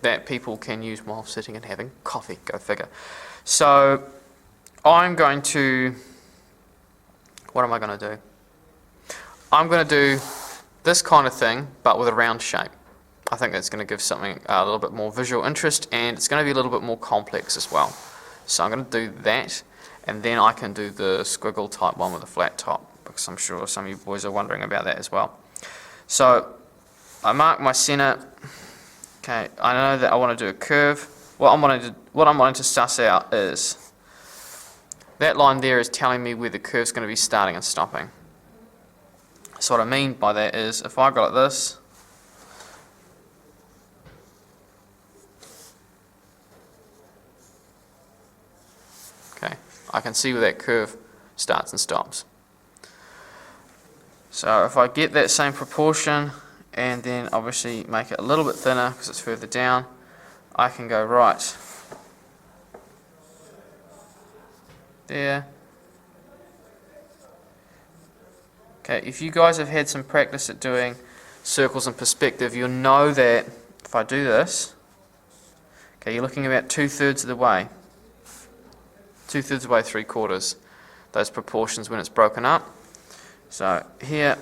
that people can use while sitting and having coffee. Go figure. So I'm going to, what am I going to do? I'm going to do this kind of thing, but with a round shape. I think that's going to give something a little bit more visual interest, and it's going to be a little bit more complex as well. So I'm going to do that, and then I can do the squiggle type one with a flat top, because I'm sure some of you boys are wondering about that as well. So I mark my center. Okay, I know that I want to do a curve. What I'm wanting to suss out is that line there is telling me where the curve's going to be starting and stopping. So what I mean by that is, if I go like this, okay, I can see where that curve starts and stops. So if I get that same proportion and then obviously make it a little bit thinner because it's further down, I can go right there. Okay, if you guys have had some practice at doing circles in perspective, you'll know that if I do this, okay, you're looking about 2/3 of the way. 2/3 of the way, 3/4. Those proportions when it's broken up. So here,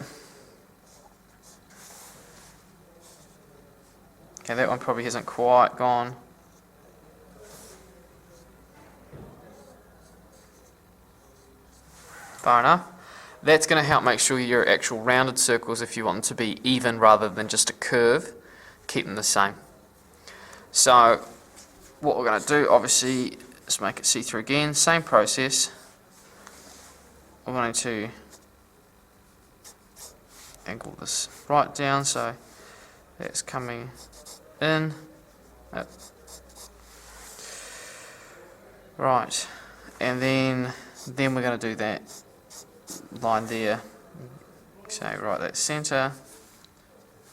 okay, that one probably hasn't quite gone. Far enough. That's going to help make sure your actual rounded circles, if you want them to be even rather than just a curve, keep them the same. So what we're going to do, obviously, is make it see-through again. Same process. We're going to angle this right down so that's coming in. Up. Right, and then we're going to do that line there. So right, that's center.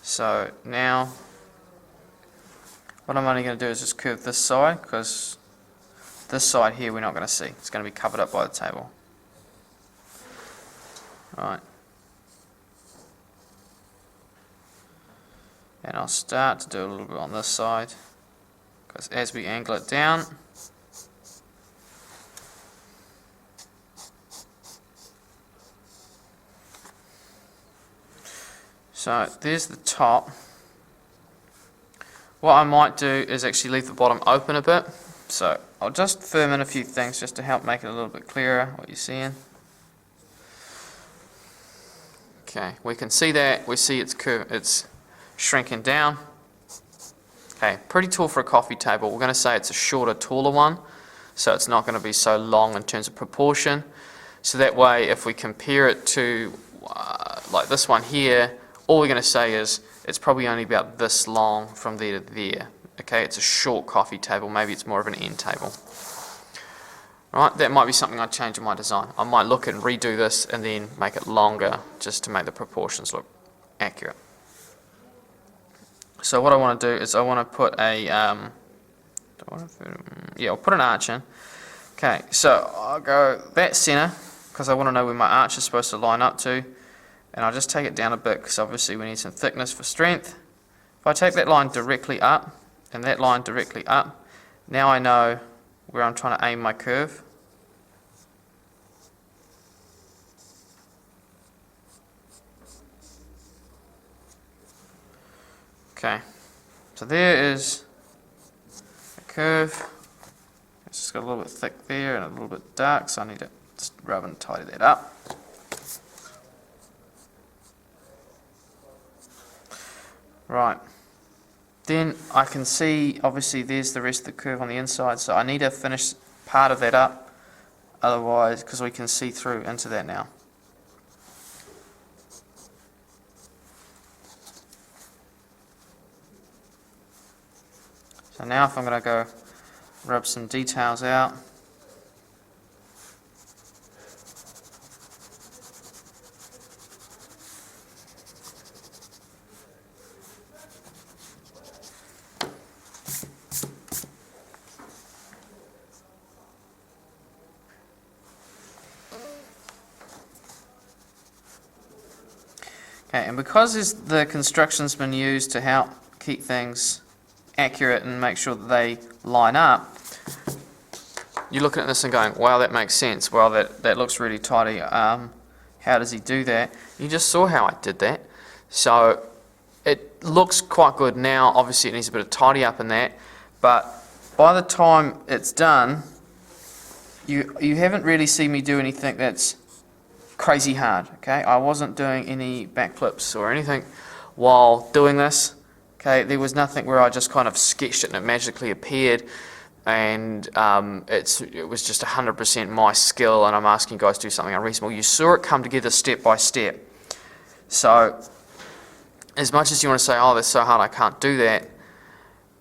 So now what I'm only going to do is just curve this side, because this side here we're not going to see. It's going to be covered up by the table. Right. And I'll start to do a little bit on this side, because as we angle it down, so there's the top. What I might do is actually leave the bottom open a bit. So I'll just firm in a few things just to help make it a little bit clearer what you're seeing. Okay, we can see that. We see it's shrinking down. Okay, pretty tall for a coffee table. We're going to say it's a shorter, taller one, so it's not going to be so long in terms of proportion. So that way, if we compare it to like this one here, all we're going to say is it's probably only about this long from there to there. Okay, it's a short coffee table. Maybe it's more of an end table. Right, that might be something I'd change in my design. I might look and redo this and then make it longer just to make the proportions look accurate. So what I want to do is I want to put a, I'll put an arch in. Okay, so I'll go that center because I want to know where my arch is supposed to line up to, and I'll just take it down a bit because obviously we need some thickness for strength. If I take that line directly up and that line directly up, now I know where I'm trying to aim my curve. Okay, so there is a curve. It's just got a little bit thick there and a little bit dark, so I need to just rub and tidy that up. Right, then I can see obviously there's the rest of the curve on the inside, so I need to finish part of that up, otherwise, because we can see through into that now. So now if I'm going to go rub some details out, okay, and because the construction's been used to help keep things accurate and make sure that they line up, you're looking at this and going, wow, that makes sense. Wow, that looks really tidy. How does he do that? You just saw how I did that. So it looks quite good now. Obviously, it needs a bit of tidy up in that. But by the time it's done, you haven't really seen me do anything that's crazy hard. Okay, I wasn't doing any backflips or anything while doing this. Okay, there was nothing where I just kind of sketched it and it magically appeared. And it was just 100% my skill, and I'm asking you guys to do something unreasonable. You saw it come together step by step. So, as much as you want to say, oh, that's so hard, I can't do that,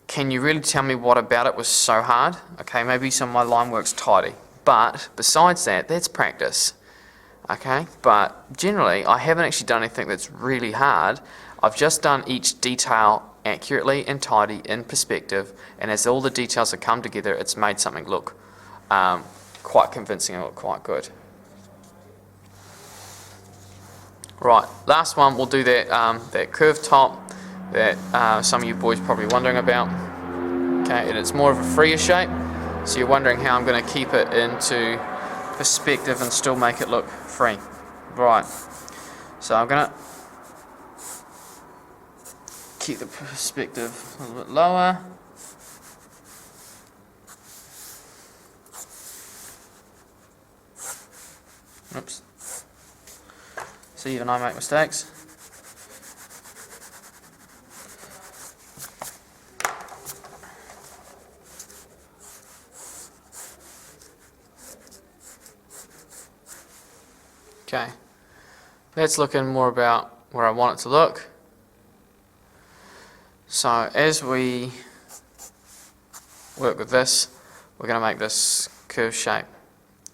can you really tell me what about it was so hard? Okay, maybe some of my line work's tidy. But, besides that, that's practice. Okay, but generally, I haven't actually done anything that's really hard. I've just done each detail accurately and tidy in perspective, and as all the details have come together, it's made something look quite convincing and look quite good. Right, last one, we'll do that curved top that some of you boys probably wondering about. Okay, and it's more of a freer shape, so you're wondering how I'm going to keep it into perspective and still make it look free. Right, so I'm going to keep the perspective a little bit lower. Oops. See, even I make mistakes. Okay, that's looking more about where I want it to look. So as we work with this, we're going to make this curve shape.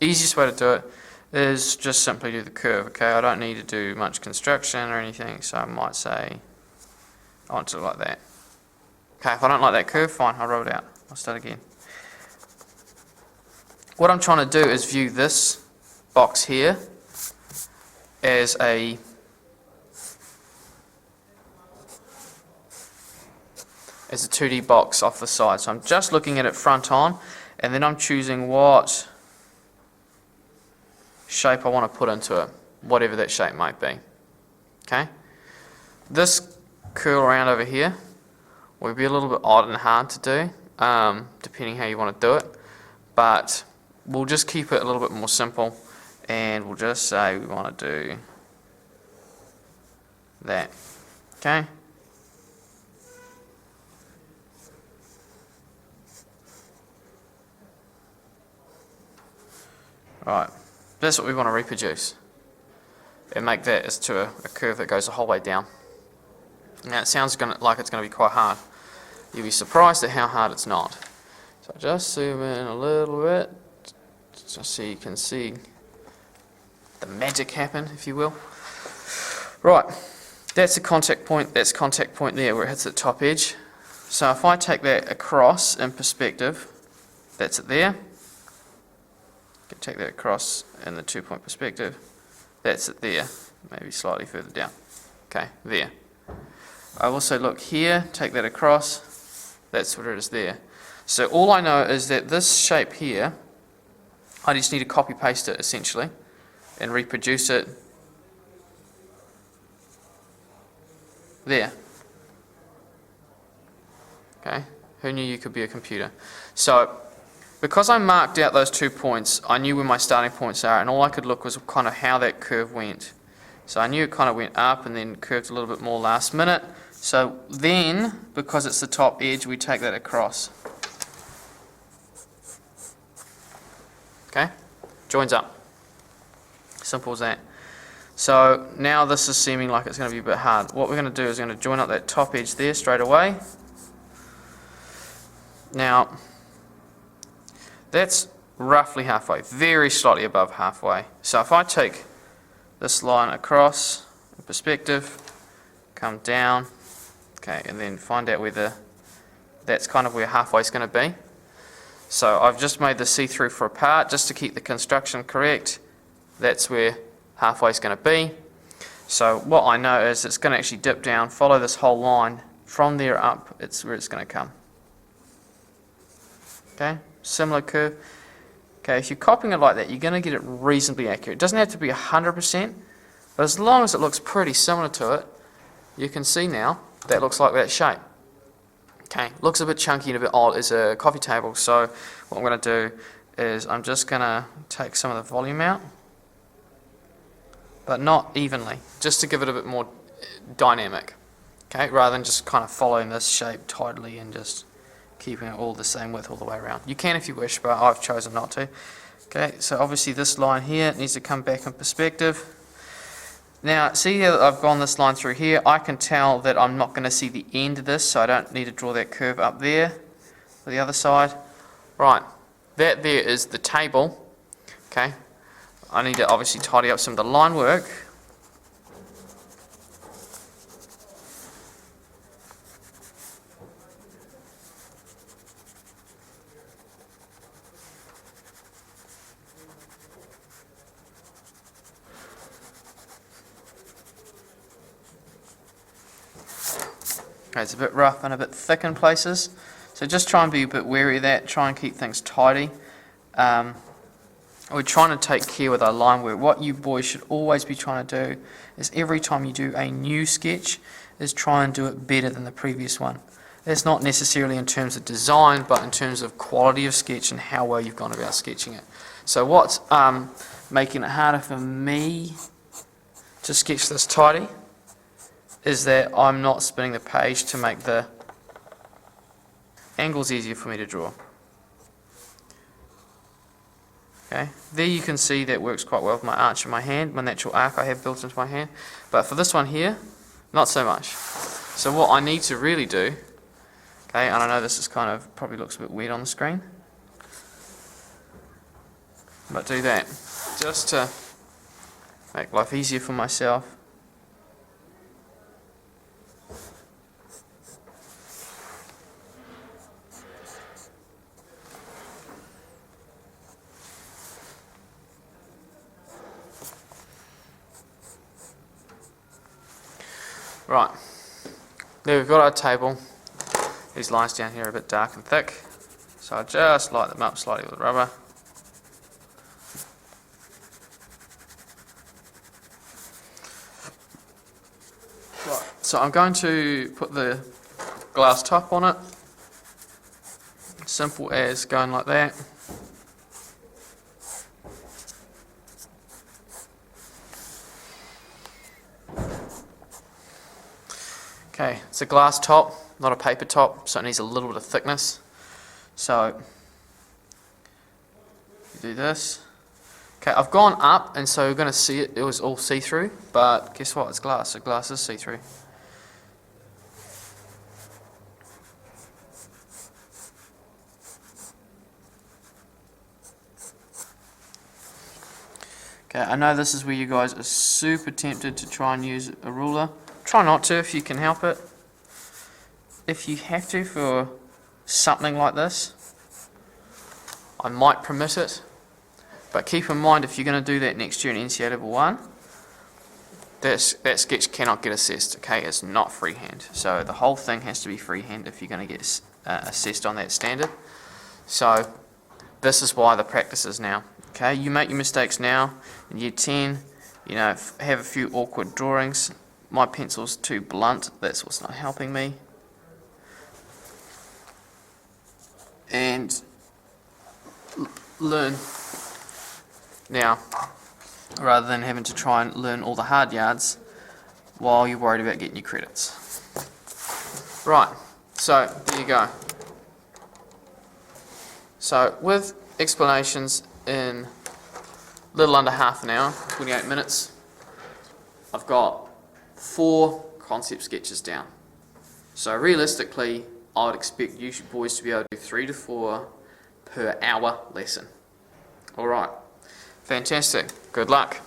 Easiest way to do it is just simply do the curve. Okay, I don't need to do much construction or anything, so I might say I want to look like that. Okay, if I don't like that curve, fine, I'll roll it out. I'll start again. What I'm trying to do is view this box here as a as a 2D box off the side. So I'm just looking at it front on, and then I'm choosing what shape I want to put into it, whatever that shape might be. Okay? This curl around over here will be a little bit odd and hard to do, depending how you want to do it, but we'll just keep it a little bit more simple, and we'll just say we want to do that. Okay? Right, that's what we want to reproduce and make that as to a curve that goes the whole way down. Now it sounds like it's going to be quite hard. You'll be surprised at how hard it's not. So just zoom in a little bit just so you can see the magic happen, if you will. Right, that's the contact point. That's contact point there where it hits the top edge. So if I take that across in perspective, that's it there. Take that across in the 2-point perspective. That's it there, maybe slightly further down. Okay, there. I also look here, take that across, that's what it is there. So all I know is that this shape here, I just need to copy paste it essentially and reproduce it there. Okay, who knew you could be a computer? So because I marked out those 2 points, I knew where my starting points are, and all I could look was kind of how that curve went. So I knew it kind of went up and then curved a little bit more last minute. So then, because it's the top edge, we take that across. Okay? Joins up. Simple as that. So now this is seeming like it's going to be a bit hard. What we're going to do is we're going to join up that top edge there straight away. Now, that's roughly halfway, very slightly above halfway. So if I take this line across in perspective, come down, okay, and then find out whether that's kind of where halfway is going to be. So I've just made the see-through for a part just to keep the construction correct. That's where halfway is going to be. So what I know is it's going to actually dip down, follow this whole line, from there up, it's where it's going to come. Okay, similar curve. Okay, if you're copying it like that, you're going to get it reasonably accurate. It doesn't have to be 100%, but as long as it looks pretty similar to it, you can see now that looks like that shape. Okay, looks a bit chunky and a bit odd as a coffee table, so what I'm going to do is I'm just going to take some of the volume out, but not evenly, just to give it a bit more dynamic. Okay, rather than just kind of following this shape tidily and just keeping it all the same width all the way around. You can if you wish, but I've chosen not to. Okay, so obviously this line here needs to come back in perspective. Now, see here that I've gone this line through here, I can tell that I'm not going to see the end of this, so I don't need to draw that curve up there for the other side. Right, that there is the table. Okay, I need to obviously tidy up some of the line work. Okay, it's a bit rough and a bit thick in places, so just try and be a bit wary of that, try and keep things tidy. We're trying to take care with our line work. What you boys should always be trying to do is every time you do a new sketch is try and do it better than the previous one. That's not necessarily in terms of design, but in terms of quality of sketch and how well you've gone about sketching it. So what's making it harder for me to sketch this tidy is that I'm not spinning the page to make the angles easier for me to draw. Okay, there you can see that works quite well with my arch in my hand, my natural arc I have built into my hand, but for this one here, not so much. So what I need to really do, okay, and I know this is kind of, probably looks a bit weird on the screen, but do that, just to make life easier for myself. Right, there we've got our table. These lines down here are a bit dark and thick, so I just light them up slightly with rubber. Right, so I'm going to put the glass top on it, simple as going like that. Okay, it's a glass top, not a paper top, so it needs a little bit of thickness. So, you do this. Okay, I've gone up, and so you're going to see it, it was all see-through, but guess what, it's glass, so glass is see-through. Okay, I know this is where you guys are super tempted to try and use a ruler. Try not to if you can help it. If you have to for something like this, I might permit it. But keep in mind, if you're going to do that next year in NCA Level 1, that sketch cannot get assessed, okay? It's not freehand. So the whole thing has to be freehand if you're going to get assessed on that standard. So this is why the practice is now, okay? You make your mistakes now. In year 10, you know, have a few awkward drawings. My pencil's too blunt, that's what's not helping me. And learn now, rather than having to try and learn all the hard yards while you're worried about getting your credits. Right, so there you go. So with explanations in a little under half an hour, 28 minutes, I've got 4 concept sketches down. So realistically, I would expect you boys to be able to do 3 to 4 per hour lesson. Alright, fantastic. Good luck.